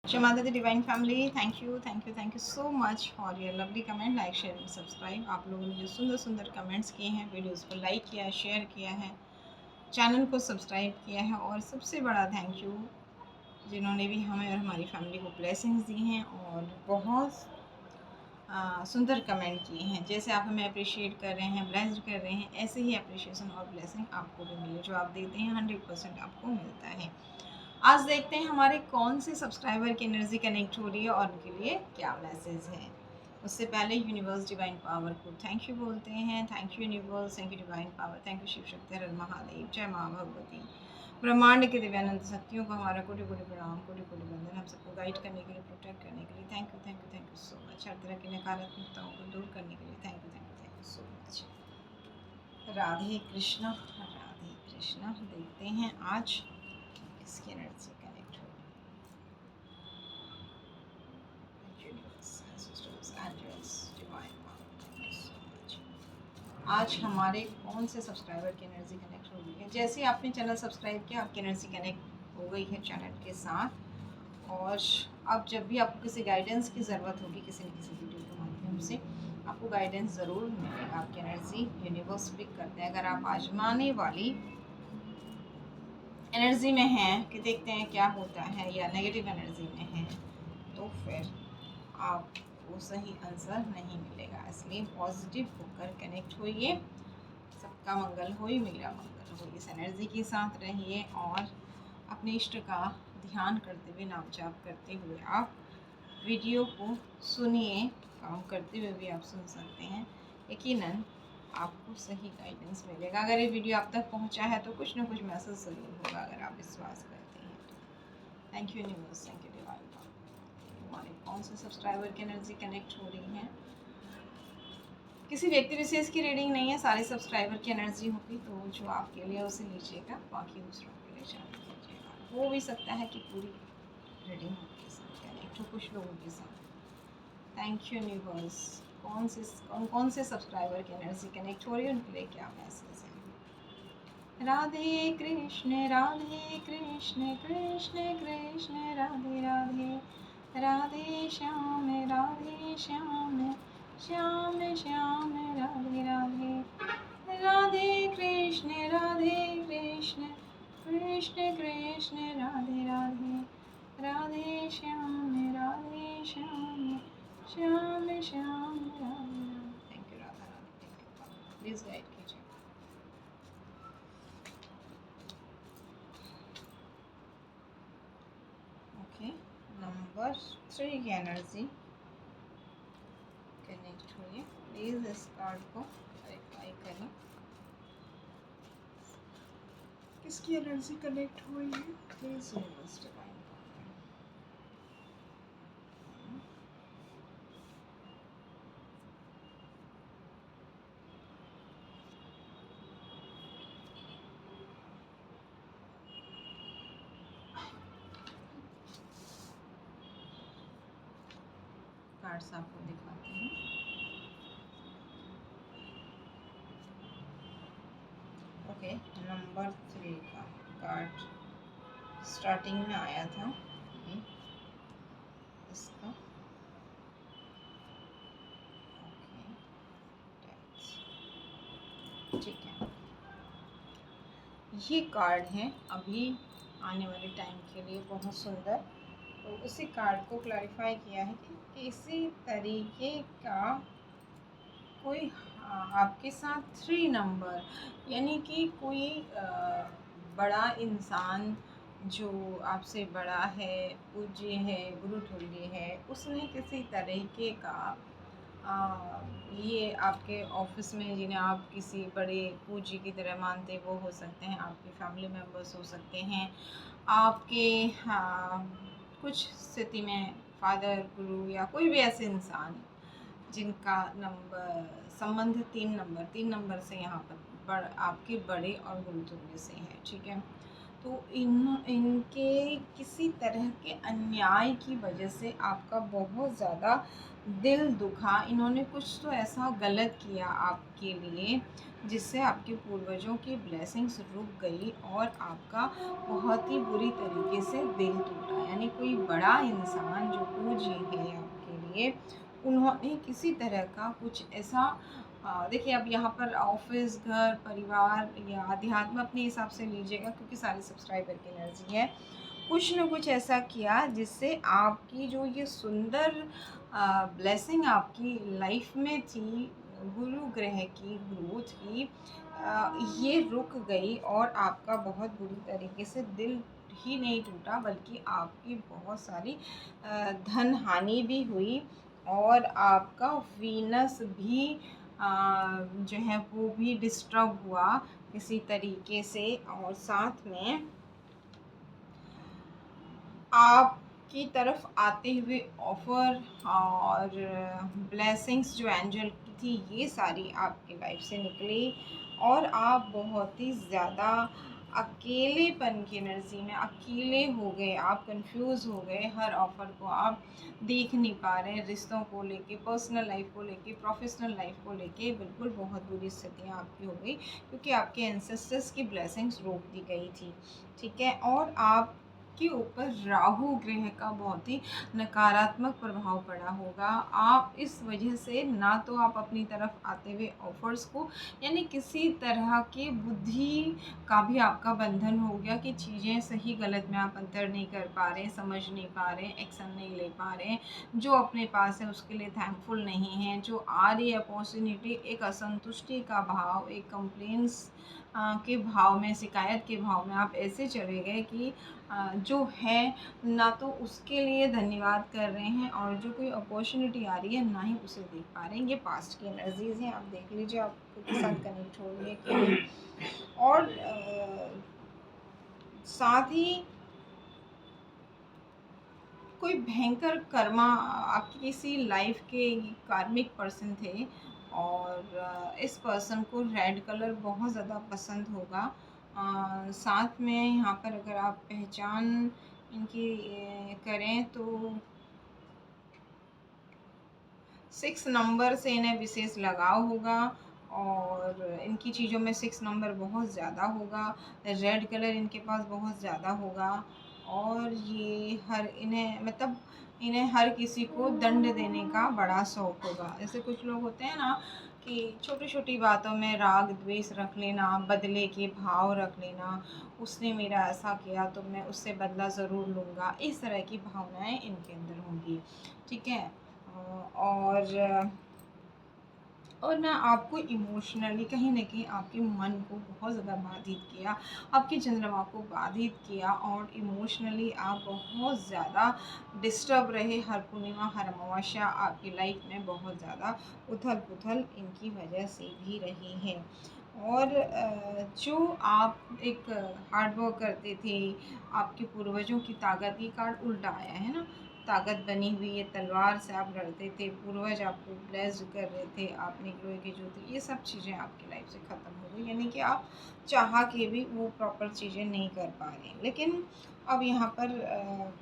Shamata the Divine Family, thank you so much for your lovely comment, like, share and subscribe। आप लोगों ने जो सुंदर सुंदर कमेंट्स किए हैं, वीडियोस को लाइक किया है, शेयर किया है, चैनल को सब्सक्राइब किया है, और सबसे बड़ा थैंक यू जिन्होंने भी हमें और हमारी फैमिली को ब्लेसिंग्स दी हैं और बहुत सुंदर कमेंट किए हैं। जैसे आप हमें अप्रिशिएट कर रहे हैं, ब्लेस्ड कर रहे हैं, ऐसे ही अप्रिशिएशन और ब्लेसिंग आपको भी मिले। जो आप देते हैं 100% आपको मिलता है। आज देखते हैं हमारे कौन से सब्सक्राइबर की एनर्जी कनेक्ट हो रही है और उनके लिए क्या मैसेज है। उससे पहले यूनिवर्स डिवाइन पावर को थैंक यू बोलते हैं। Thank you universe, thank you divine power, thank you Shiv Shakti, Har Mahadev, जय माँ भगवती। ब्रह्मांड के दिव्यानंद शक्तियों को हमारा कोटि कोटि प्रणाम, कोटि कोटि वंदन। हम सबको गाइड करने के लिए, प्रोटेक्ट करने के लिए thank you, thank you, thank you so much. हर तरह की नकारात्मकताओं को दूर करने के लिए thank you, thank you, thank you so much. Radhe Krishna, Radhe Krishna. देखते हैं आज इसकी एनर्जी कनेक्ट हो। आज हमारे कौन से सब्सक्राइबर की एनर्जी कनेक्ट हो गई है। जैसे ही आपने चैनल सब्सक्राइब किया, आपकी एनर्जी कनेक्ट हो गई है चैनल के साथ। और अब जब भी आपको किसी गाइडेंस की ज़रूरत होगी, किसी न किसी वीडियो के माध्यम से आपको गाइडेंस ज़रूर मिलेगा। आपकी एनर्जी यूनिवर्स पिक करते हैं। अगर आप आजमाने वाली एनर्जी में हैं कि देखते हैं क्या होता है, या नेगेटिव एनर्जी में हैं, तो फिर आपको सही आंसर नहीं मिलेगा। इसलिए पॉजिटिव होकर कनेक्ट होइए। सबका मंगल हो, मेरा मंगल हो। इस एनर्जी के साथ रहिए और अपने इष्ट का ध्यान करते हुए, नाम जाप करते हुए आप वीडियो को सुनिए। काम करते हुए भी आप सुन सकते हैं। यकीनन आपको सही गाइडेंस मिलेगा। अगर ये वीडियो आप तक पहुंचा है तो कुछ ना कुछ मैसेज ज़रूर होगा, अगर आप विश्वास करते हैं तो। Thank you universe, thank you divine. हमारे कौन से सब्सक्राइबर की एनर्जी कनेक्ट हो रही है। किसी व्यक्ति विशेष की रीडिंग नहीं है, सारे सब्सक्राइबर की एनर्जी होगी। तो जो आपके लिए उसे लीजिएगा, बाकी दूसरों के लिए शामिल कीजिएगा। हो भी सकता है कि पूरी रीडिंग आपके साथ कनेक्ट हो, कुछ लोगों के साथ। Thank you universe. कौन से सब्सक्राइबर की एनर्जी कनेक्ट हो रही है, उनके लिए क्या मैसेज है। Radhe Krishna, Radhe Krishna, Krishna Krishna, Radhe Radhe, Radhe Shyam, Radhe Shyam, Shyam Shyam, Radhe Radhe, Radhe Krishna, Radhe Krishna, Krishna Krishna, Radhe Radhe, Radhe Shyam, Radhe Shyam, Shyam Shyam, Radhe Radhe. Thank you Radha Radhe, thank you. Please guide कीजिए। ओके, नंबर 3 की एनर्जी कनेक्ट हुई। प्लीज़ इस कार्ड को वेरीफाई करें, किसकी एनर्जी कनेक्ट हुई है। Please universe divine. कार्ड्स आपको दिखाते हैं। ओके, नंबर 3 का कार्ड स्टार्टिंग में आया था, इसका। ओके, ठीक है। ये कार्ड है अभी आने वाले टाइम के लिए बहुत सुंदर। तो उसी कार्ड को क्लैरिफाई किया है कि किसी तरीके का कोई आपके साथ 3 नंबर, यानी कि कोई बड़ा इंसान जो आपसे बड़ा है, पूज्य है, गुरुतुल्य है, उसने किसी तरीके का ये आपके ऑफिस में, जिन्हें आप किसी बड़े पूज्य की तरह मानते, वो हो सकते हैं आपके फैमिली मेम्बर्स, हो सकते हैं आपके कुछ स्थिति में फादर, गुरु, या कोई भी ऐसे इंसान जिनका नंबर संबंध 3 नंबर से यहाँ पर आपके बड़े और गुरुतुल्य से है। ठीक है, तो इनके किसी तरह के अन्याय की वजह से आपका बहुत ज़्यादा दिल दुखा। इन्होंने कुछ तो ऐसा गलत किया आपके लिए जिससे आपके पूर्वजों की ब्लेसिंग्स रुक गई और आपका बहुत ही बुरी तरीके से दिल टूटा। यानी कोई बड़ा इंसान जो पूज्य है आपके लिए, उन्होंने किसी तरह का कुछ ऐसा देखिए अब यहाँ पर ऑफिस, घर, परिवार या अध्यात्म अपने हिसाब से लीजिएगा क्योंकि सारे सब्सक्राइबर की एनर्जी है। कुछ न कुछ ऐसा किया जिससे आपकी जो ये सुंदर ब्लेसिंग आपकी लाइफ में थी, गुरु ग्रह की ग्रोथ की, ये रुक गई और आपका बहुत बुरी तरीके से दिल ही नहीं टूटा बल्कि आपकी बहुत सारी धन हानि भी हुई और आपका वीनस भी जो है वो भी डिस्टर्ब हुआ किसी तरीके से। और साथ में आपकी तरफ आते हुए ऑफ़र और ब्लेसिंग्स जो एंजल की थी, ये सारी आपकी लाइफ से निकली और आप बहुत ही ज़्यादा अकेलेपन की एनर्जी में अकेले हो गए, आप कंफ्यूज हो गए। हर ऑफ़र को आप देख नहीं पा रहे, रिश्तों को लेके, पर्सनल लाइफ को लेके, प्रोफेशनल लाइफ को लेके बिल्कुल बहुत बुरी स्थितियाँ आपकी हो गई क्योंकि आपके एंसेस्टर्स की ब्लेसिंग्स रोक दी गई थी। ठीक है, और आप के ऊपर राहु ग्रह का बहुत ही नकारात्मक प्रभाव पड़ा होगा। आप इस वजह से ना तो आप अपनी तरफ आते हुए ऑफर्स को, यानी किसी तरह की बुद्धि का भी आपका बंधन हो गया कि चीज़ें सही गलत में आप अंतर नहीं कर पा रहे, समझ नहीं पा रहे, एक्शन नहीं ले पा रहे, जो अपने पास है उसके लिए थैंकफुल नहीं है, जो आ रही अपॉर्चुनिटी एक असंतुष्टि का भाव, एक कंप्लेंट्स के भाव में, शिकायत के भाव में आप ऐसे चले गए कि जो है ना तो उसके लिए धन्यवाद कर रहे हैं और जो कोई अपॉर्चुनिटी आ रही है ना ही उसे देख पा रहे हैं। ये पास्ट की एनर्जीज हैं, आप देख लीजिए आपके साथ कनेक्ट हो रही है कि नहीं। और साथ ही कोई भयंकर कर्मा आपकी किसी लाइफ के कार्मिक पर्सन थे और इस पर्सन को रेड कलर बहुत ज़्यादा पसंद होगा। साथ में यहाँ पर अगर आप पहचान इनकी करें तो 6 नंबर से इन्हें विशेष लगाव होगा और इनकी चीज़ों में 6 नंबर बहुत ज़्यादा होगा। रेड कलर इनके पास बहुत ज़्यादा होगा और ये हर इन्हें मतलब इन्हें हर किसी को दंड देने का बड़ा शौक होगा। जैसे कुछ लोग होते हैं ना कि छोटी-छोटी बातों में राग द्वेष रख लेना, बदले के भाव रख लेना, उसने मेरा ऐसा किया तो मैं उससे बदला ज़रूर लूँगा, इस तरह की भावनाएँ इनके अंदर होंगी। ठीक है? और ना आपको इमोशनली कहीं न कहीं आपके मन को बहुत ज़्यादा बाधित किया, आपके चंद्रमा को बाधित किया और इमोशनली आप बहुत ज़्यादा डिस्टर्ब रहे। हर पूर्णिमा, हर अमावस्या आपकी लाइफ में बहुत ज़्यादा उथल-पुथल इनकी वजह से भी रही है। और जो आप एक हार्ड वर्क करते थे, आपके पूर्वजों की ताकत, ये कार्ड उल्टा आया है ना, ताकत बनी हुई है, तलवार से आप लड़ते थे, पूर्वज आपको ब्लेस्ड कर रहे थे, आपने लोहे की ज्योति, ये सब चीज़ें आपकी लाइफ से ख़त्म हो गई। यानी कि आप चाह के भी वो प्रॉपर चीज़ें नहीं कर पा रहे हैं। लेकिन अब यहाँ पर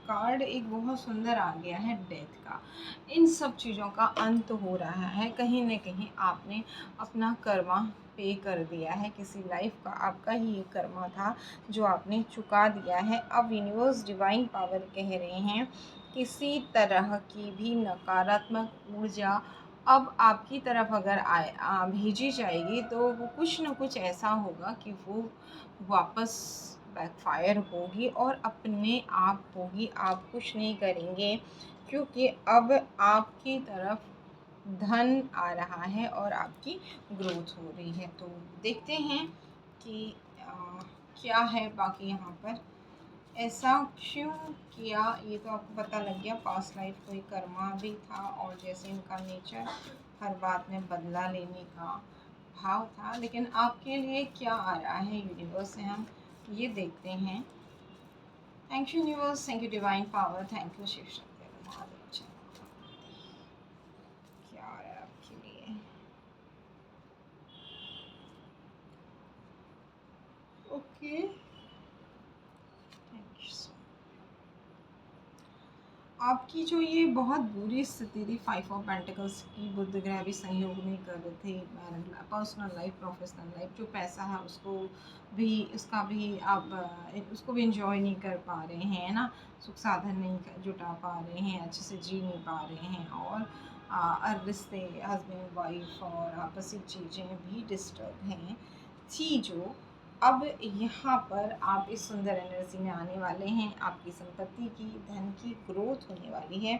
कार्ड एक बहुत सुंदर आ गया है, डेथ का। इन सब चीज़ों का अंत हो रहा है। कहीं न कहीं आपने अपना कर्मा पे कर दिया है, किसी लाइफ का आपका ही ये कर्मा था जो आपने चुका दिया है। अब यूनिवर्स डिवाइन पावर कह रहे हैं किसी तरह की भी नकारात्मक ऊर्जा अब आपकी तरफ अगर भेजी जाएगी तो वो कुछ न कुछ ऐसा होगा कि वो वापस बैकफायर होगी और अपने आप होगी, आप कुछ नहीं करेंगे क्योंकि अब आपकी तरफ धन आ रहा है और आपकी ग्रोथ हो रही है। तो देखते हैं कि क्या है बाकी यहाँ पर, ऐसा क्यों किया, ये तो आपको पता लग गया। पास्ट लाइफ कोई कर्मा भी था और जैसे इनका नेचर हर बात में बदला लेने का भाव था। लेकिन आपके लिए क्या आ रहा है यूनिवर्स से, हम ये देखते हैं। Thank you universe, thank you divine power, thank you Shiv Shakti Mahadev जी। क्या आ रहा है आपके लिए? ओके, थैंक यू सो आपकी जो ये बहुत बुरी स्थिति थी, 5 ऑफ पेंटिकल्स की, बुध ग्रह भी संयोग नहीं कर रहे थे, married personal life, professional life, जो पैसा है उसको भी, उसका भी आप उसको भी इंजॉय नहीं कर पा रहे हैं, है ना, सुख साधन नहीं जुटा पा रहे हैं, अच्छे से जी नहीं पा रहे हैं, और रिश्ते हस्बैंड वाइफ और आपसी चीज़ें भी डिस्टर्ब हैं थी जो। अब यहाँ पर आप इस सुंदर एनर्जी में आने वाले हैं, आपकी संपत्ति की, धन की ग्रोथ होने वाली है,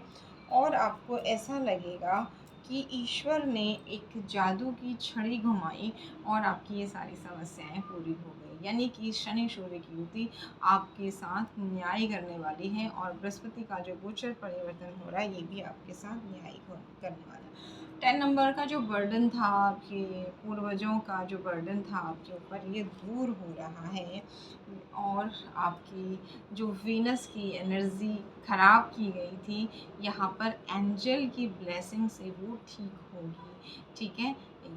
और आपको ऐसा लगेगा कि ईश्वर ने एक जादू की छड़ी घुमाई और आपकी ये सारी समस्याएं पूरी हो गई। यानी कि शनि सूर्य की युति आपके साथ न्याय करने वाली है, और बृहस्पति का जो गोचर परिवर्तन हो रहा है ये भी आपके साथ न्याय करने वाला है। 10 नंबर का जो बर्डन था, आपके पूर्वजों का जो बर्डन था आपके ऊपर, ये दूर हो रहा है, और आपकी जो वीनस की एनर्जी ख़राब की गई थी, यहाँ पर एंजल की ब्लेसिंग से वो ठीक होगी, ठीक है।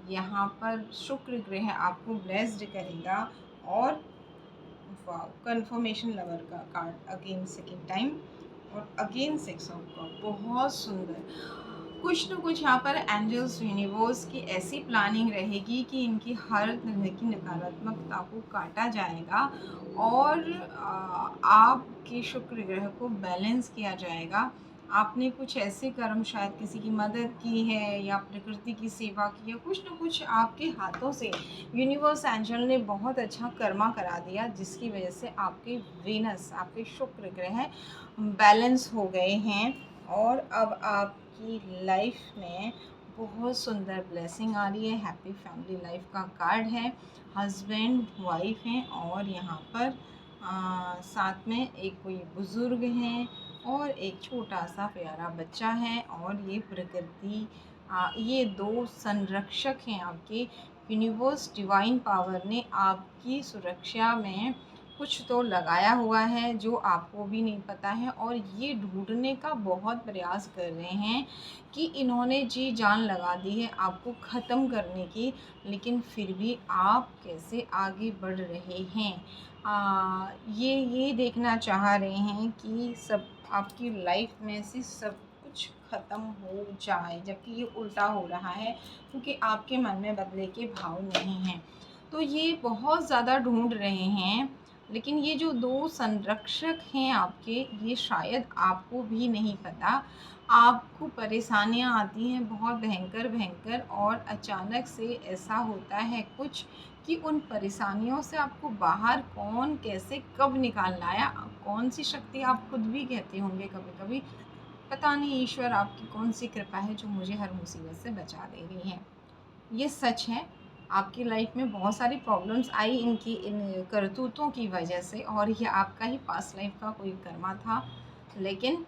यहाँ पर शुक्र ग्रह आपको ब्लेस्ड करेगा, और वाओ, कन्फर्मेशन लवर का कार्ड अगेन सेकेंड टाइम, और अगेन 6 ऑफ कप, बहुत सुंदर। कुछ न कुछ यहाँ पर एंजल्स यूनिवर्स की ऐसी प्लानिंग रहेगी कि इनकी हर तरह की नकारात्मकता को काटा जाएगा, और आपके शुक्र ग्रह को बैलेंस किया जाएगा। आपने कुछ ऐसे कर्म, शायद किसी की मदद की है, या प्रकृति की सेवा की है, कुछ न कुछ आपके हाथों से यूनिवर्स एंजल ने बहुत अच्छा कर्मा करा दिया, जिसकी वजह से आपके वीनस, आपके शुक्र ग्रह बैलेंस हो गए हैं, और अब आपकी लाइफ में बहुत सुंदर ब्लेसिंग आ रही है। हैप्पी फैमिली लाइफ का कार्ड है, हस्बैंड वाइफ हैं, और यहाँ पर साथ में एक कोई बुज़ुर्ग हैं, और एक छोटा सा प्यारा बच्चा है, और ये प्रकृति, ये दो संरक्षक हैं आपके। यूनिवर्स डिवाइन पावर ने आपकी सुरक्षा में कुछ तो लगाया हुआ है जो आपको भी नहीं पता है, और ये ढूंढने का बहुत प्रयास कर रहे हैं कि इन्होंने जी जान लगा दी है आपको ख़त्म करने की, लेकिन फिर भी आप कैसे आगे बढ़ रहे हैं। ये देखना चाह रहे हैं कि सब आपकी लाइफ में से सब कुछ ख़त्म हो जाए, जबकि ये उल्टा हो रहा है, क्योंकि आपके मन में बदले के भाव नहीं हैं। तो ये बहुत ज़्यादा ढूंढ रहे हैं, लेकिन ये जो दो संरक्षक हैं आपके, ये शायद आपको भी नहीं पता। आपको परेशानियां आती हैं बहुत भयंकर भयंकर, और अचानक से ऐसा होता है कुछ कि उन परेशानियों से आपको बाहर कौन कैसे कब निकाल लाया। कौन सी शक्ति, आप खुद भी कहते होंगे कभी कभी, पता नहीं ईश्वर आपकी कौन सी कृपा है जो मुझे हर मुसीबत से बचा दे रही है। ये सच है, आपकी लाइफ में बहुत सारी प्रॉब्लम्स आई इनकी, इन करतूतों की वजह से, और ये आपका ही पास्ट लाइफ का कोई कर्मा था, लेकिन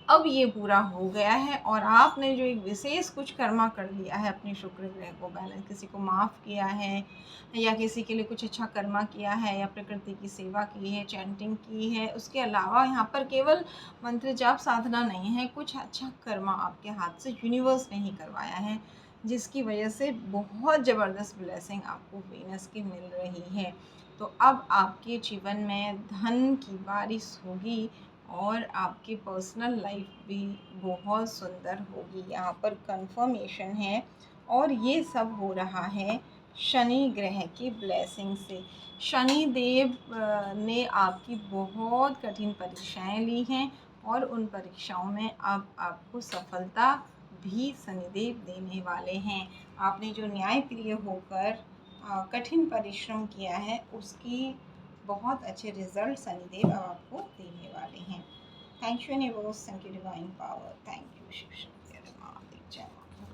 अब ये पूरा हो गया है, और आपने जो एक विशेष कुछ कर्मा कर लिया है अपने शुक्र ग्रह को बैलेंस, किसी को माफ़ किया है, या किसी के लिए कुछ अच्छा कर्मा किया है, या प्रकृति की सेवा की है, चैंटिंग की है, उसके अलावा यहाँ पर केवल मंत्र जाप साधना नहीं है, कुछ अच्छा कर्मा आपके हाथ से यूनिवर्स ने ही करवाया है, जिसकी वजह से बहुत ज़बरदस्त ब्लेसिंग आपको वीनस की मिल रही है। तो अब आपके जीवन में धन की बारिश होगी, और आपकी पर्सनल लाइफ भी बहुत सुंदर होगी, यहाँ पर कंफर्मेशन है। और ये सब हो रहा है शनि ग्रह की ब्लेसिंग से। शनि देव ने आपकी बहुत कठिन परीक्षाएं ली हैं, और उन परीक्षाओं में अब आपको सफलता भी शनिदेव देने वाले हैं। आपने जो न्याय प्रिय होकर कठिन परिश्रम किया है, उसकी बहुत अच्छे रिजल्ट शनिदेव अब आपको देने वाले हैं। Thank you universe, thank you divine power, thank you Shiv Shakti Mahadev, जय माता।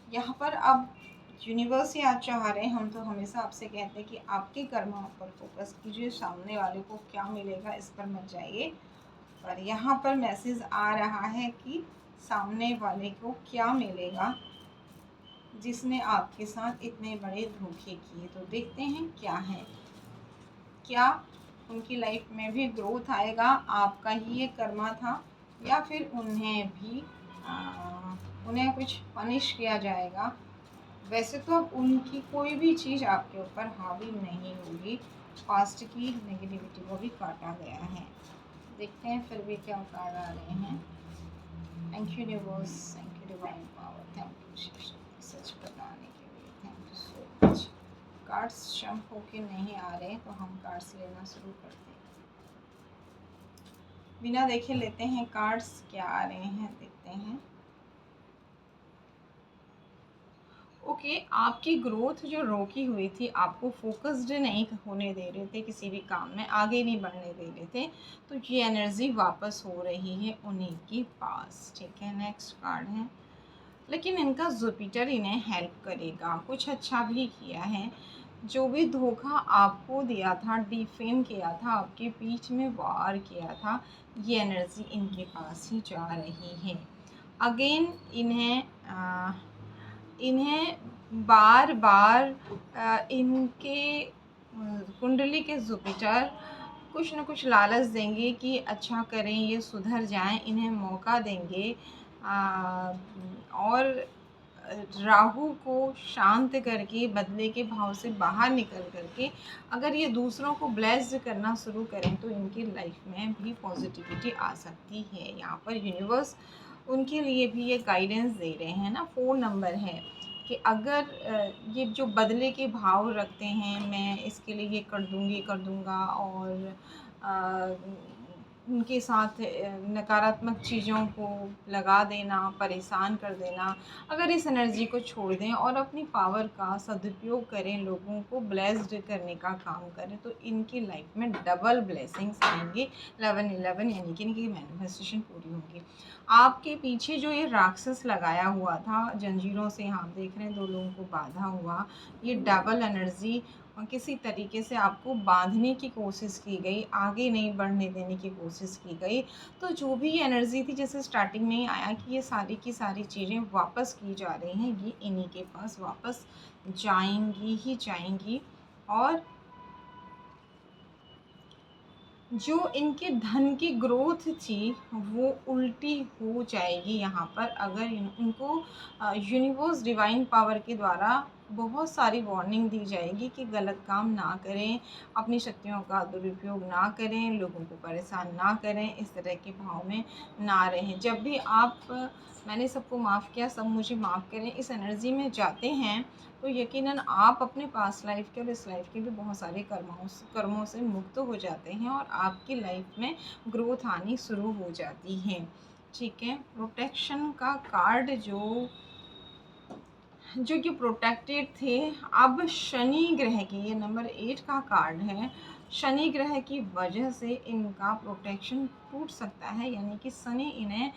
यहाँ पर अब यूनिवर्स ही आज चाह रहे हैं, हम तो हमेशा आपसे कहते हैं कि आपके कर्मों पर फोकस कीजिए, सामने वाले को क्या मिलेगा इस पर मत जाइए। पर यहाँ पर मैसेज आ रहा है कि सामने वाले को क्या मिलेगा जिसने आपके साथ इतने बड़े धोखे किए। तो देखते हैं क्या है, क्या उनकी लाइफ में भी ग्रोथ आएगा, आपका ही ये कर्मा था, या फिर उन्हें कुछ पनिश किया जाएगा। वैसे तो अब उनकी कोई भी चीज़ आपके ऊपर हावी नहीं होगी, पास्ट की नेगेटिविटी को भी काटा गया है। देखते हैं फिर भी क्या कार्ड आ रहे हैं। Thank you universe, thank you divine power, thank you such बताने के लिए, thank you so much. Cards jump होके नहीं आ रहे तो हम कार्ड्स लेना शुरू करते हैं। बिना देखे लेते हैं कार्ड्स क्या आ रहे हैं, देखते हैं। ओके, आपकी ग्रोथ जो रोकी हुई थी, आपको फोकस्ड नहीं होने दे रहे थे, किसी भी काम में आगे नहीं बढ़ने दे रहे थे, तो ये एनर्जी वापस हो रही है उन्हीं के पास। ठीक है, नेक्स्ट कार्ड है। लेकिन इनका जुपिटर इन्हें हेल्प करेगा, कुछ अच्छा भी किया है। जो भी धोखा आपको दिया था, डिफेम किया था, आपके पीठ में वार किया था, ये एनर्जी इनके पास ही जा रही है। अगेन इन्हें बार बार इनके कुंडली के जुपिटर कुछ न कुछ लालच देंगे कि अच्छा करें, ये सुधर जाएं, इन्हें मौका देंगे। और राहु को शांत करके, बदले के भाव से बाहर निकल करके अगर ये दूसरों को ब्लेस्ड करना शुरू करें तो इनकी लाइफ में भी पॉजिटिविटी आ सकती है। यहाँ पर यूनिवर्स उनके लिए भी ये गाइडेंस दे रहे हैं ना, 4 नंबर है कि अगर ये जो बदले के भाव रखते हैं, मैं इसके लिए ये कर दूँगी, कर दूँगा, और उनके साथ नकारात्मक चीज़ों को लगा देना, परेशान कर देना, अगर इस एनर्जी को छोड़ दें और अपनी पावर का सदुपयोग करें, लोगों को ब्लेस्ड करने का काम करें, तो इनकी लाइफ में डबल ब्लेसिंग्स आएंगे। 11-11 यानी कि इनकी मैनिफेस्टेशन पूरी होगी। आपके पीछे जो ये राक्षस लगाया हुआ था, जंजीरों से आप देख रहे हैं 2 लोगों को बांधा हुआ, ये डबल एनर्जी किसी तरीके से आपको बांधने की कोशिश की गई, आगे नहीं बढ़ने देने की कोशिश की गई। तो जो भी एनर्जी थी, जैसे स्टार्टिंग में ही आया कि ये सारी की सारी चीज़ें वापस की जा रही हैं, ये इन्हीं के पास वापस जाएंगी ही जाएंगी। और जो इनके धन की ग्रोथ थी वो उल्टी हो जाएगी यहाँ पर, अगर इनको यूनिवर्स डिवाइन पावर के द्वारा बहुत सारी वार्निंग दी जाएगी कि गलत काम ना करें, अपनी शक्तियों का दुरुपयोग ना करें, लोगों को परेशान ना करें, इस तरह के भाव में ना रहें। जब भी आप मैंने सबको माफ़ किया, सब मुझे माफ़ करें, इस एनर्जी में जाते हैं तो यकीनन आप अपने पास्ट लाइफ के और इस लाइफ के भी बहुत सारे कर्मों से मुक्त हो जाते हैं और आपकी लाइफ में ग्रोथ आनी शुरू हो जाती है। ठीक है, प्रोटेक्शन का कार्ड जो कि प्रोटेक्टेड थे, अब शनि ग्रह की, ये नंबर 8 का कार्ड है, शनि ग्रह की वजह से इनका प्रोटेक्शन टूट सकता है। यानी कि शनि इन्हें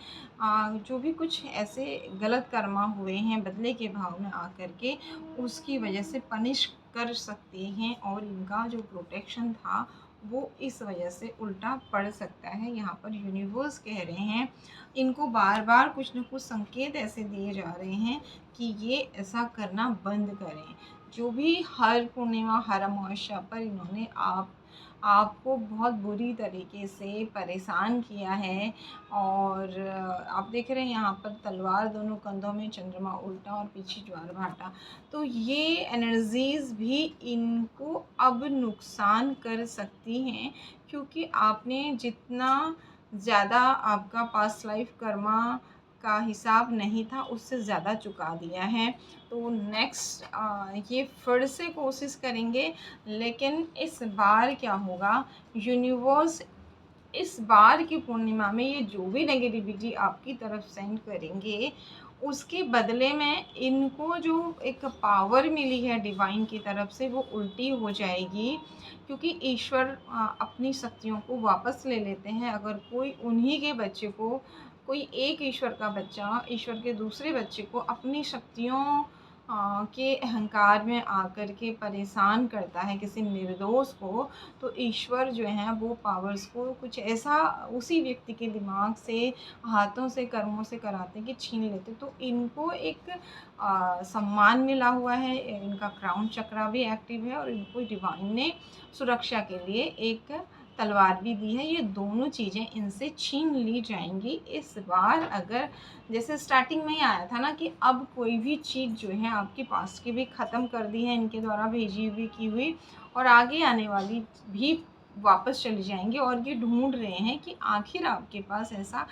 जो भी कुछ ऐसे गलत कर्मा हुए हैं बदले के भाव में आकर के, उसकी वजह से पनिश कर सकते हैं और इनका जो प्रोटेक्शन था वो इस वजह से उल्टा पड़ सकता है। यहाँ पर यूनिवर्स कह रहे हैं, इनको बार बार कुछ न कुछ संकेत ऐसे दिए जा रहे हैं कि ये ऐसा करना बंद करें। जो भी हर पूर्णिमा, हर अमावस्या पर इन्होंने आपको बहुत बुरी तरीके से परेशान किया है। और आप देख रहे हैं यहाँ पर तलवार, दोनों कंधों में चंद्रमा उल्टा और पीछे ज्वार भाटा। तो ये एनर्जीज़ भी इनको अब नुकसान कर सकती हैं, क्योंकि आपने जितना ज़्यादा आपका पास्ट लाइफ कर्मा का हिसाब नहीं था, उससे ज़्यादा चुका दिया है। तो नेक्स्ट ये फिर से कोशिश करेंगे, लेकिन इस बार क्या होगा, यूनिवर्स इस बार की पूर्णिमा में ये जो भी नेगेटिविटी आपकी तरफ सेंड करेंगे, उसके बदले में इनको जो एक पावर मिली है डिवाइन की तरफ से, वो उल्टी हो जाएगी। क्योंकि ईश्वर अपनी शक्तियों को वापस ले लेते हैं। अगर कोई उन्हीं के बच्चे को, कोई एक ईश्वर का बच्चा ईश्वर के दूसरे बच्चे को अपनी शक्तियों के अहंकार में आकर के परेशान करता है, किसी निर्दोष को, तो ईश्वर जो है वो पावर्स को कुछ ऐसा उसी व्यक्ति के दिमाग से, हाथों से, कर्मों से कराते कि छीन लेते। तो इनको एक सम्मान मिला हुआ है, इनका क्राउन चक्रा भी एक्टिव है और इनको डिवाइन ने सुरक्षा के लिए एक तलवार भी दी है। ये दोनों चीज़ें इनसे छीन ली जाएंगी इस बार। अगर जैसे स्टार्टिंग में ही आया था ना कि अब कोई भी चीज़ जो है आपके पास की भी ख़त्म कर दी है इनके द्वारा भेजी हुई की हुई, और आगे आने वाली भी वापस चली जाएंगी और ये ढूंढ रहे हैं कि आखिर आपके पास ऐसा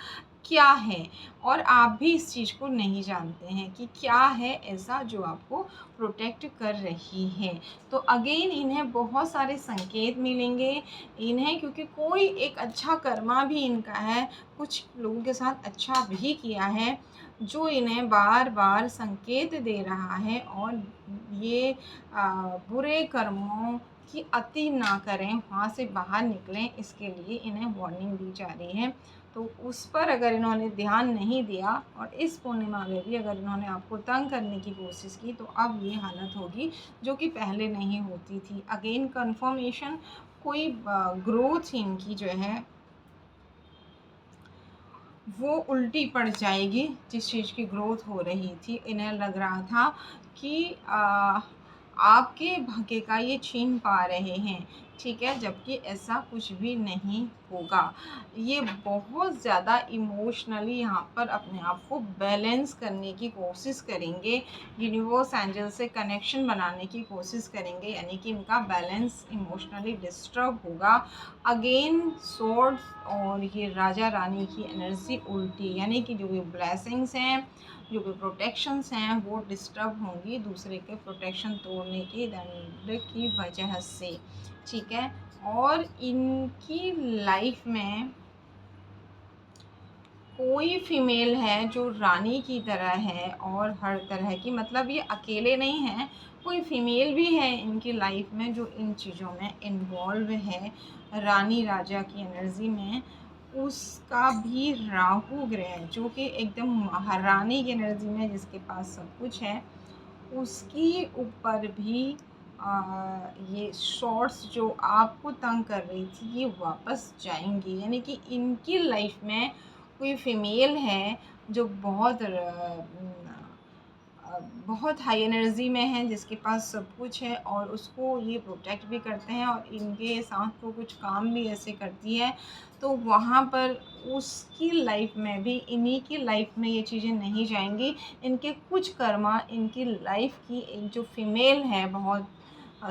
क्या है, और आप भी इस चीज़ को नहीं जानते हैं कि क्या है ऐसा जो आपको प्रोटेक्ट कर रही है। तो अगेन इन्हें बहुत सारे संकेत मिलेंगे इन्हें, क्योंकि कोई एक अच्छा कर्मा भी इनका है, कुछ लोगों के साथ अच्छा भी किया है, जो इन्हें बार बार संकेत दे रहा है। और ये बुरे कर्मों की अति ना करें, वहाँ से बाहर निकलें, इसके लिए इन्हें वार्निंग दी जा रही है। तो उस पर अगर इन्होंने ध्यान नहीं दिया और इस पूर्णिमा में भी अगर इन्होंने आपको तंग करने की कोशिश की, तो अब ये हालत होगी जो कि पहले नहीं होती थी। अगेन कंफर्मेशन, कोई ग्रोथ इनकी जो है वो उल्टी पड़ जाएगी। जिस चीज़ की ग्रोथ हो रही थी, इन्हें लग रहा था कि आपके भाग्य का ये छीन पा रहे हैं, ठीक है, जबकि ऐसा कुछ भी नहीं होगा। ये बहुत ज़्यादा इमोशनली यहाँ पर अपने आप को बैलेंस करने की कोशिश करेंगे, यूनिवर्स एंजल से कनेक्शन बनाने की कोशिश करेंगे, यानी कि इनका बैलेंस इमोशनली डिस्टर्ब होगा। अगेन सोर्ड्स और ये राजा रानी की एनर्जी उल्टी, यानी कि जो भी ब्लेसिंग्स हैं, जो भी प्रोटेक्शंस हैं, वो डिस्टर्ब होंगी दूसरे के प्रोटेक्शन तोड़ने की दंड की वजह से, ठीक है। और इनकी लाइफ में कोई फीमेल है जो रानी की तरह है और हर तरह की, मतलब ये अकेले नहीं हैं, कोई फीमेल भी है इनकी लाइफ में जो इन चीज़ों में इन्वॉल्व है, रानी राजा की एनर्जी में। उसका भी राहु ग्रह जो कि एकदम महारानी की एनर्जी में, जिसके पास सब कुछ है, उसकी ऊपर भी ये शॉर्ट्स जो आपको तंग कर रही थी ये वापस जाएंगी। यानी कि इनकी लाइफ में कोई फीमेल है जो बहुत हाई एनर्जी में है, जिसके पास सब कुछ है और उसको ये प्रोटेक्ट भी करते हैं और इनके साथ वो कुछ काम भी ऐसे करती है। तो वहाँ पर उसकी लाइफ में भी इन्हीं की लाइफ में ये चीज़ें नहीं जाएंगी। इनके कुछ कर्मा इनकी लाइफ की एक जो फीमेल है बहुत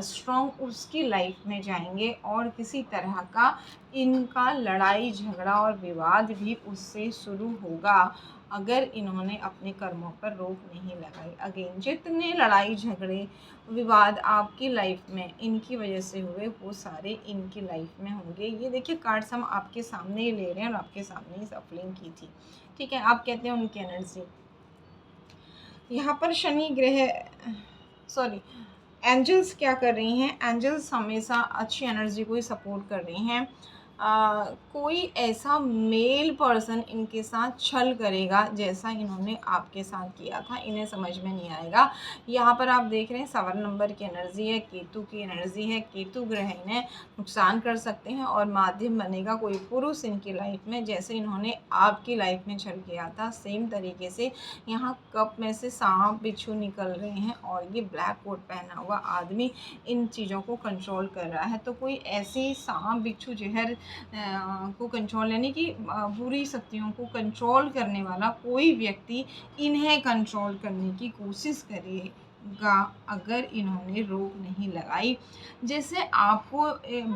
स्ट्रॉन्ग, उसकी लाइफ में जाएंगे और किसी तरह का इनका लड़ाई झगड़ा और विवाद भी उससे शुरू होगा, अगर इन्होंने अपने कर्मों पर रोक नहीं लगाई। अगेन जितने लड़ाई झगड़े विवाद आपकी लाइफ में इनकी वजह से हुए, वो सारे इनकी लाइफ में होंगे। ये देखिए कार्ड्स हम आपके सामने ही ले रहे हैं और आपके सामने ही सफलिंग की थी, ठीक है। आप कहते हैं उनकी एनर्जी यहाँ पर शनि ग्रह, सॉरी, एंजल्स क्या कर रही हैं, एंजल्स हमेशा अच्छी एनर्जी को ही सपोर्ट कर रही हैं। कोई ऐसा मेल पर्सन इनके साथ छल करेगा जैसा इन्होंने आपके साथ किया था, इन्हें समझ में नहीं आएगा। यहाँ पर आप देख रहे हैं 7 नंबर की एनर्जी है, केतु की एनर्जी है, केतु ग्रह इन्हें नुकसान कर सकते हैं और माध्यम बनेगा कोई पुरुष इनकी लाइफ में, जैसे इन्होंने आपकी लाइफ में छल किया था सेम तरीके से यहाँ कप में से सांप बिच्छू निकल रहे हैं और ये ब्लैक कोट पहना हुआ आदमी इन चीज़ों को कंट्रोल कर रहा है। तो कोई ऐसी सांप बिच्छू जहर को कंट्रोल, यानी कि बुरी शक्तियों को कंट्रोल करने वाला कोई व्यक्ति इन्हें कंट्रोल करने की कोशिश करेगा, अगर इन्होंने रोक नहीं लगाई। जैसे आपको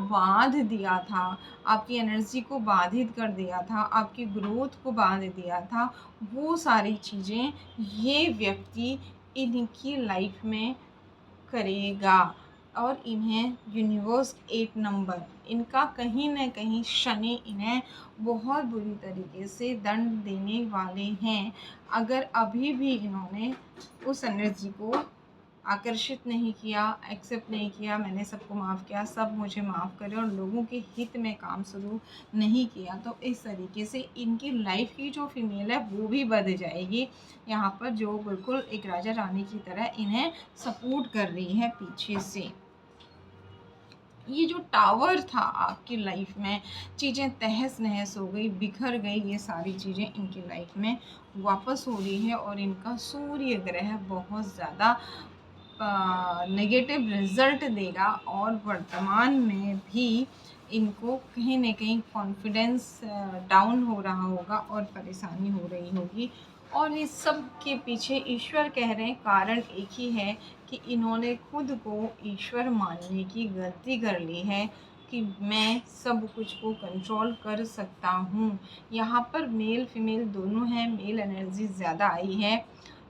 बांध दिया था, आपकी एनर्जी को बाधित कर दिया था, आपकी ग्रोथ को बांध दिया था, वो सारी चीज़ें ये व्यक्ति इनकी लाइफ में करेगा। और इन्हें यूनिवर्स 8 नंबर, इनका कहीं न कहीं शनि इन्हें बहुत बुरी तरीके से दंड देने वाले हैं, अगर अभी भी इन्होंने उस एनर्जी को आकर्षित नहीं किया, एक्सेप्ट नहीं किया, मैंने सबको माफ़ किया, सब मुझे माफ़ करें, और लोगों के हित में काम शुरू नहीं किया, तो इस तरीके से इनकी लाइफ की जो फीमेल है वो भी बढ़ जाएगी यहाँ पर, जो बिल्कुल एक राजा रानी की तरह इन्हें सपोर्ट कर रही है पीछे से। ये जो टावर था आपकी लाइफ में, चीज़ें तहस नहस हो गई, बिखर गई, ये सारी चीज़ें इनकी लाइफ में वापस हो रही है और इनका सूर्य ग्रह बहुत ज़्यादा नेगेटिव रिजल्ट देगा और वर्तमान में भी इनको कहीं न कहीं कॉन्फिडेंस डाउन हो रहा होगा और परेशानी हो रही होगी। और इस सब के पीछे ईश्वर कह रहे हैं कारण एक ही है कि इन्होंने खुद को ईश्वर मानने की गलती कर ली है, कि मैं सब कुछ को कंट्रोल कर सकता हूँ। यहाँ पर मेल फीमेल दोनों हैं, मेल एनर्जी ज़्यादा आई है,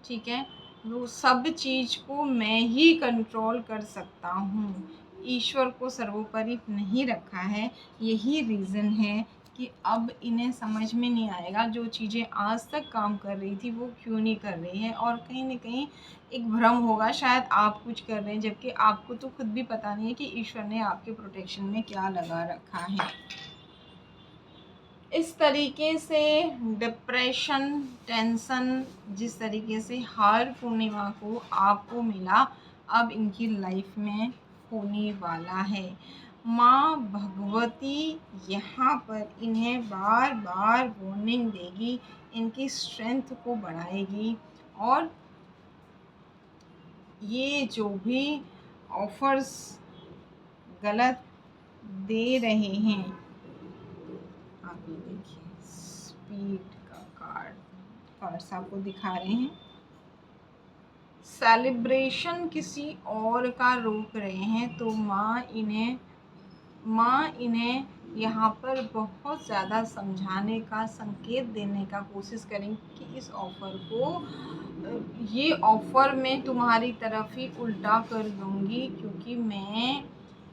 ठीक है। वो सब चीज़ को मैं ही कंट्रोल कर सकता हूँ, ईश्वर को सर्वोपरि नहीं रखा है। यही रीज़न है कि अब इन्हें समझ में नहीं आएगा जो चीज़ें आज तक काम कर रही थी वो क्यों नहीं कर रही है, और कहीं न कहीं एक भ्रम होगा शायद आप कुछ कर रहे हैं, जबकि आपको तो खुद भी पता नहीं है कि ईश्वर ने आपके प्रोटेक्शन में क्या लगा रखा है। इस तरीके से डिप्रेशन, टेंशन जिस तरीके से हर पूर्णिमा को आपको मिला, अब इनकी लाइफ में होने वाला है। माँ भगवती यहाँ पर इन्हें बार बार वार्निंग देगी, इनकी स्ट्रेंथ को बढ़ाएगी, और ये जो भी ऑफर्स गलत दे रहे हैं, आप ये देखिए स्पीड का कार्ड्स आपको दिखा रहे हैं। सेलिब्रेशन किसी और का रोक रहे हैं, तो माँ इन्हें यहाँ पर बहुत ज़्यादा समझाने का, संकेत देने का कोशिश करेंगी कि इस ऑफ़र को, ये ऑफ़र मैं तुम्हारी तरफ ही उल्टा कर दूँगी, क्योंकि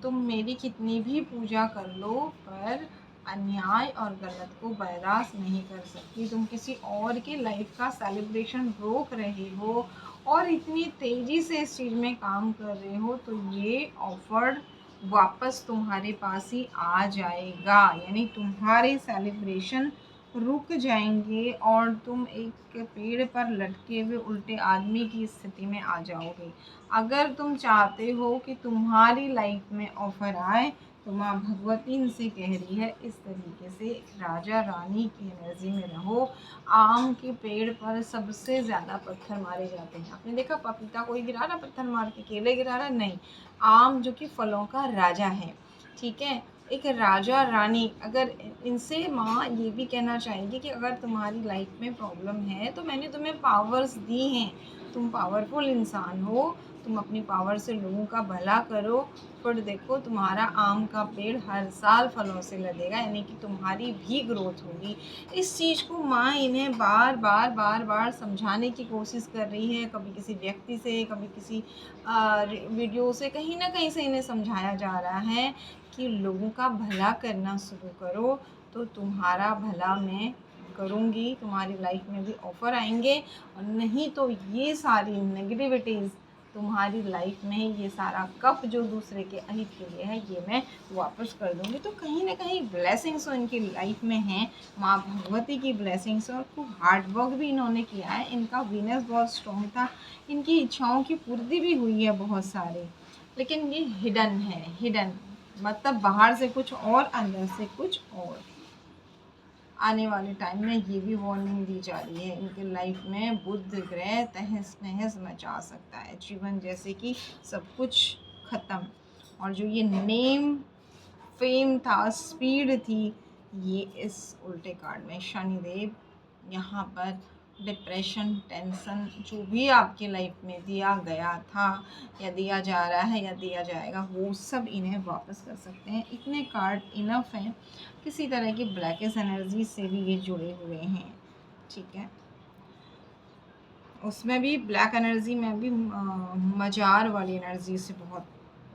तुम मेरी कितनी भी पूजा कर लो पर अन्याय और गलत को बर्दाश्त नहीं कर सकती। तुम किसी और की लाइफ का सेलिब्रेशन रोक रहे हो और इतनी तेज़ी से इस चीज़ में काम कर रहे हो, तो ये ऑफ़र वापस तुम्हारे पास ही आ जाएगा, यानी तुम्हारे सेलिब्रेशन रुक जाएंगे और तुम एक पेड़ पर लटके हुए उल्टे आदमी की स्थिति में आ जाओगे। अगर तुम चाहते हो कि तुम्हारी लाइफ में ऑफर आए, तो माँ भगवती इनसे कह रही है इस तरीके से राजा रानी की एनर्जी में रहो। आम के पेड़ पर सबसे ज़्यादा पत्थर मारे जाते हैं। आपने देखा पपीता कोई गिरा रहा पत्थर मार के, केले गिरा रहा नहीं, आम जो कि फलों का राजा है, ठीक है। एक राजा रानी, अगर इनसे माँ ये भी कहना चाहेगी कि अगर तुम्हारी लाइफ में प्रॉब्लम है तो मैंने तुम्हें पावर्स दी हैं, तुम पावरफुल इंसान हो, तुम अपनी पावर से लोगों का भला करो, फिर देखो तुम्हारा आम का पेड़ हर साल फलों से लदेगा, यानी कि तुम्हारी भी ग्रोथ होगी। इस चीज़ को माँ इन्हें बार बार समझाने की कोशिश कर रही है, कभी किसी व्यक्ति से, कभी किसी वीडियो से, कहीं ना कहीं से इन्हें समझाया जा रहा है कि लोगों का भला करना शुरू करो, तो तुम्हारा भला मैं करूँगी, तुम्हारी लाइफ में भी ऑफ़र आएंगे, और नहीं तो ये सारी नेगेटिविटीज़ तुम्हारी लाइफ में, ये सारा कप जो दूसरे के अहित के लिए है, ये मैं वापस कर दूँगी। तो कहीं ना कहीं ब्लेसिंग्स तो इनकी लाइफ में हैं, माँ भगवती की ब्लेसिंग्स, और खूब हार्ड वर्क भी इन्होंने किया है, इनका वीनस बहुत स्ट्रॉन्ग था, इनकी इच्छाओं की पूर्ति भी हुई है बहुत सारी, लेकिन ये हिडन है, हिडन मतलब बाहर से कुछ और अंदर से कुछ और। आने वाले टाइम में ये भी वार्निंग दी जा रही है, इनके लाइफ में बुध ग्रह तहस नहस मचा सकता है, जीवन जैसे कि सब कुछ ख़त्म। और जो ये नेम फेम था, स्पीड थी, ये इस उल्टे कार्ड में शनिदेव यहाँ पर डिप्रेशन, टेंशन जो भी आपकी लाइफ में दिया गया था या दिया जा रहा है या दिया जाएगा, वो सब इन्हें वापस कर सकते हैं। इतने कार्ड इनफ हैं, किसी तरह की ब्लैकेस्ट एनर्जी से भी ये जुड़े हुए हैं, ठीक है। उसमें भी ब्लैक एनर्जी में भी मजार वाली एनर्जी से बहुत,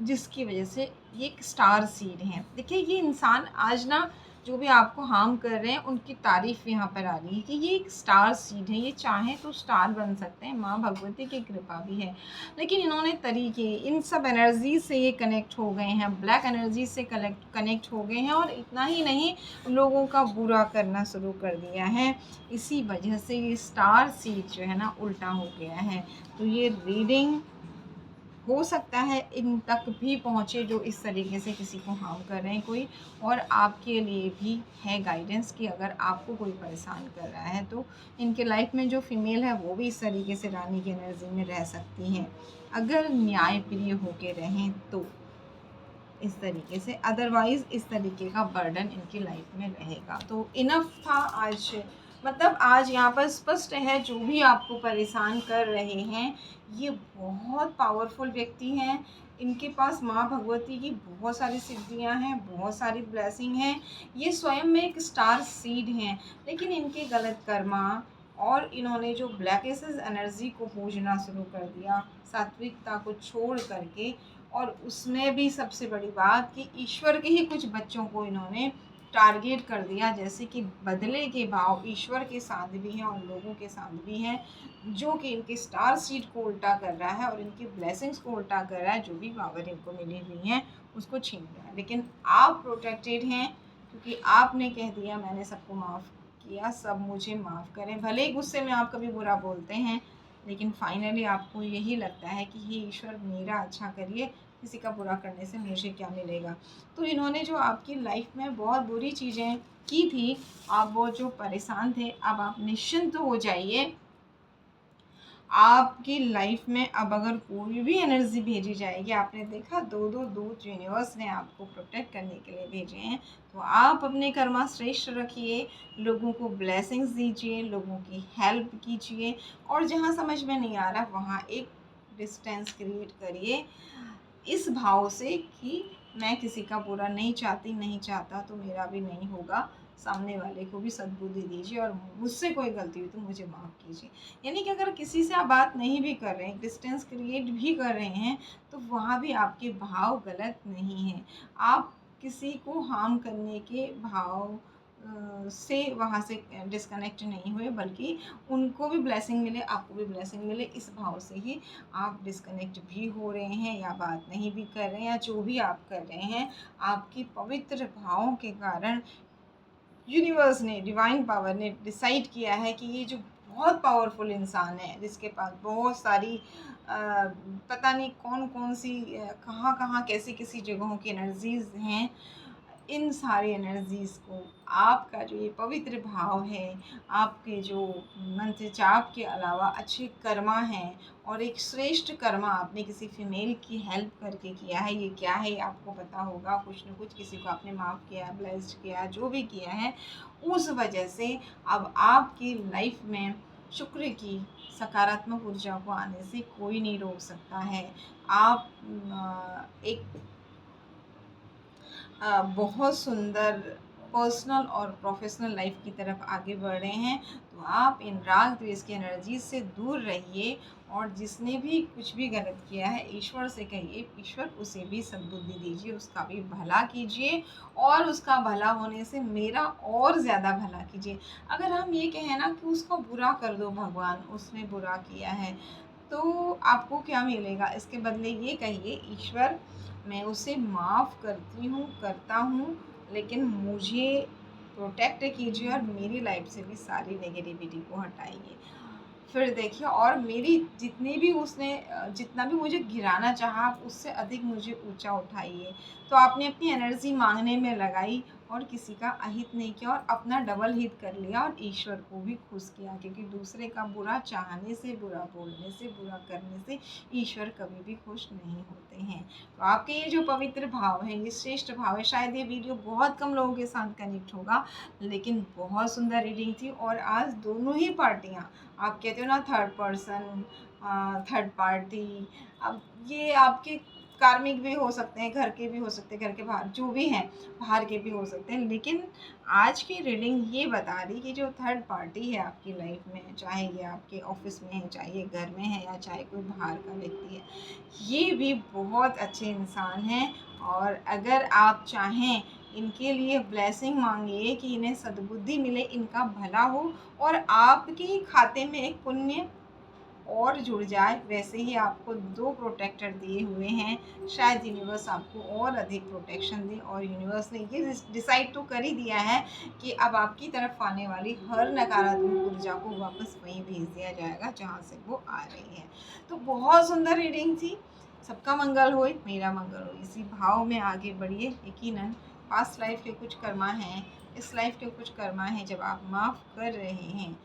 जिसकी वजह से ये एक स्टार सीड है। देखिए ये इंसान आज ना जो भी आपको हार्म कर रहे हैं उनकी तारीफ यहाँ पर आ रही है कि ये एक स्टार सीड है, ये चाहें तो स्टार बन सकते हैं, माँ भगवती की कृपा भी है। लेकिन इन्होंने तरीके, इन सब एनर्जी से ये कनेक्ट हो गए हैं, ब्लैक एनर्जी से कनेक्ट हो गए हैं, और इतना ही नहीं लोगों का बुरा करना शुरू कर दिया है। इसी वजह से ये स्टार सीड जो है ना उल्टा हो गया है। तो ये रीडिंग हो सकता है इन तक भी पहुँचे जो इस तरीके से किसी को हार्म कर रहे हैं कोई, और आपके लिए भी है गाइडेंस कि अगर आपको कोई परेशान कर रहा है तो इनके लाइफ में जो फीमेल है वो भी इस तरीके से रानी की एनर्जी में रह सकती हैं, अगर न्याय प्रिय होके रहें तो इस तरीके से, अदरवाइज़ इस तरीके का बर्डन इनकी लाइफ में रहेगा। तो इनफ था आज मतलब आज यहाँ पर स्पष्ट है, जो भी आपको परेशान कर रहे हैं ये बहुत पावरफुल व्यक्ति हैं। इनके पास माँ भगवती की बहुत सारी सिद्धियाँ हैं, बहुत सारी ब्लेसिंग हैं। ये स्वयं में एक स्टार सीड हैं, लेकिन इनके गलत कर्मा और इन्होंने जो ब्लैक एसेस एनर्जी को पूजना शुरू कर दिया, सात्विकता को छोड़ करके। और उसमें भी सबसे बड़ी बात कि ईश्वर के ही कुछ बच्चों को इन्होंने टारगेट कर दिया, जैसे कि बदले के भाव ईश्वर के साथ भी हैं और लोगों के साथ भी हैं, जो कि इनके स्टार सीड को उल्टा कर रहा है और इनकी ब्लेसिंग्स को उल्टा कर रहा है। जो भी पावर इनको मिली हुई हैं उसको छीन रहा है। लेकिन आप प्रोटेक्टेड हैं, क्योंकि आपने कह दिया मैंने सबको माफ़ किया, सब मुझे माफ़ करें। भले ही गुस्से में आप कभी बुरा बोलते हैं, लेकिन फाइनली आपको यही लगता है कि हे ईश्वर मेरा अच्छा करिए, किसी का बुरा करने से मुझे क्या मिलेगा। तो इन्होंने जो आपकी लाइफ में बहुत बुरी चीज़ें की थी, आप वो जो परेशान थे, अब आप निश्चिंत हो जाइए। आपकी लाइफ में अब अगर कोई भी एनर्जी भेजी जाएगी, आपने देखा दो दो दूत यूनिवर्स ने आपको प्रोटेक्ट करने के लिए भेजे हैं, तो आप अपने कर्मा श्रेष्ठ रखिए, लोगों को ब्लेसिंग्स दीजिए, लोगों की हेल्प कीजिए। और जहाँ समझ में नहीं आ रहा वहाँ एक डिस्टेंस क्रिएट करिए इस भाव से कि मैं किसी का बुरा नहीं चाहती, नहीं चाहता तो मेरा भी नहीं होगा। सामने वाले को भी सद्बुद्धि दीजिए और मुझसे कोई गलती हुई तो मुझे माफ़ कीजिए। यानी कि अगर किसी से आप बात नहीं भी कर रहे हैं, डिस्टेंस क्रिएट भी कर रहे हैं, तो वहाँ भी आपके भाव गलत नहीं हैं। आप किसी को हार्म करने के भाव से वहाँ से डिस्कनेक्ट नहीं हुए, बल्कि उनको भी ब्लेसिंग मिले, आपको भी ब्लेसिंग मिले, इस भाव से ही आप डिस्कनेक्ट भी हो रहे हैं या बात नहीं भी कर रहे हैं, या जो भी आप कर रहे हैं आपकी पवित्र भावों के कारण यूनिवर्स ने, डिवाइन पावर ने डिसाइड किया है कि ये जो बहुत पावरफुल इंसान है, जिसके पास बहुत सारी पता नहीं कौन कौन सी कहाँ कहाँ कैसी कैसी जगहों की एनर्जीज हैं, इन सारी एनर्जीज़ को आपका जो ये पवित्र भाव है, आपके जो मंत्र जाप के अलावा अच्छे कर्मा हैं, और एक श्रेष्ठ कर्मा आपने किसी फीमेल की हेल्प करके किया है, ये क्या है आपको पता होगा, कुछ न कुछ किसी को आपने माफ़ किया, ब्लेस्ड किया, जो भी किया है, उस वजह से अब आपकी लाइफ में शुक्र की सकारात्मक ऊर्जा को आने से कोई नहीं रोक सकता है। आप एक बहुत सुंदर पर्सनल और प्रोफेशनल लाइफ की तरफ आगे बढ़ रहे हैं। तो आप इन राग द्वेष की एनर्जी से दूर रहिए, और जिसने भी कुछ भी गलत किया है ईश्वर से कहिए, ईश्वर उसे भी सद्बुद्धि दीजिए, उसका भी भला कीजिए, और उसका भला होने से मेरा और ज़्यादा भला कीजिए। अगर हम ये कहें ना कि उसको बुरा कर दो भगवान, उसने बुरा किया है, तो आपको क्या मिलेगा? इसके बदले ये कहिए, ईश्वर मैं उसे माफ़ करती हूँ, करता हूँ, लेकिन मुझे प्रोटेक्ट कीजिए और मेरी लाइफ से भी सारी नेगेटिविटी को हटाइए। फिर देखिए, और मेरी जितनी भी उसने जितना भी मुझे गिराना चाहा, आप उससे अधिक मुझे ऊंचा उठाइए। तो आपने अपनी एनर्जी मांगने में लगाई और किसी का अहित नहीं किया, और अपना डबल हित कर लिया और ईश्वर को भी खुश किया, क्योंकि दूसरे का बुरा चाहने से, बुरा बोलने से, बुरा करने से ईश्वर कभी भी खुश नहीं होते हैं। तो आपके ये जो पवित्र भाव है, ये श्रेष्ठ भाव है। शायद ये वीडियो बहुत कम लोगों के साथ कनेक्ट होगा, लेकिन बहुत सुंदर रीडिंग थी। और आज दोनों ही पार्टियाँ, आप कहते हो ना थर्ड पर्सन, थर्ड पार्टी, अब ये आपके कार्मिक भी हो सकते हैं, घर के भी हो सकते हैं, घर के बाहर जो भी हैं, बाहर के भी हो सकते हैं। लेकिन आज की रीडिंग ये बता रही कि जो थर्ड पार्टी है आपकी लाइफ में, चाहे ये आपके ऑफिस में है, चाहे ये घर में है, या चाहे कोई बाहर का व्यक्ति है, ये भी बहुत अच्छे इंसान हैं। और अगर आप चाहें, इनके लिए ब्लेसिंग मांगिए कि इन्हें सद्बुद्धि मिले, इनका भला हो, और आपके खाते में एक पुण्य और जुड़ जाए। वैसे ही आपको 2 प्रोटेक्टर दिए हुए हैं, शायद यूनिवर्स आपको और अधिक प्रोटेक्शन दे, और यूनिवर्स ने ये डिसाइड तो कर ही दिया है कि अब आपकी तरफ आने वाली हर नकारात्मक ऊर्जा को वापस वहीं भेज दिया जाएगा जहाँ से वो आ रही है। तो बहुत सुंदर रीडिंग थी। सबका मंगल होए, मेरा मंगल हो, इसी भाव में आगे बढ़िए। यकीनन पास्ट लाइफ के कुछ कर्मा हैं, इस लाइफ के कुछ कर्मा हैं, जब आप माफ़ कर रहे हैं,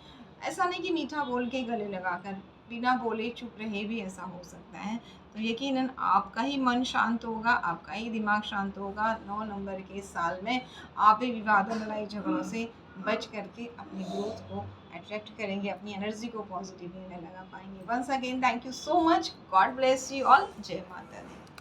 ऐसा नहीं कि मीठा बोल के गले लगाकर, बिना बोले चुप रहे भी ऐसा हो सकता है। तो यकीनन आपका ही मन शांत होगा, आपका ही दिमाग शांत होगा। 9 नंबर के साल में आप भी विवादों, लड़ाई झगड़ों से बच करके अपनी ग्रोथ को अट्रैक्ट करेंगे, अपनी एनर्जी को पॉजिटिव में लगा पाएंगे। Once again thank you so much, God bless you all, जय माता दी।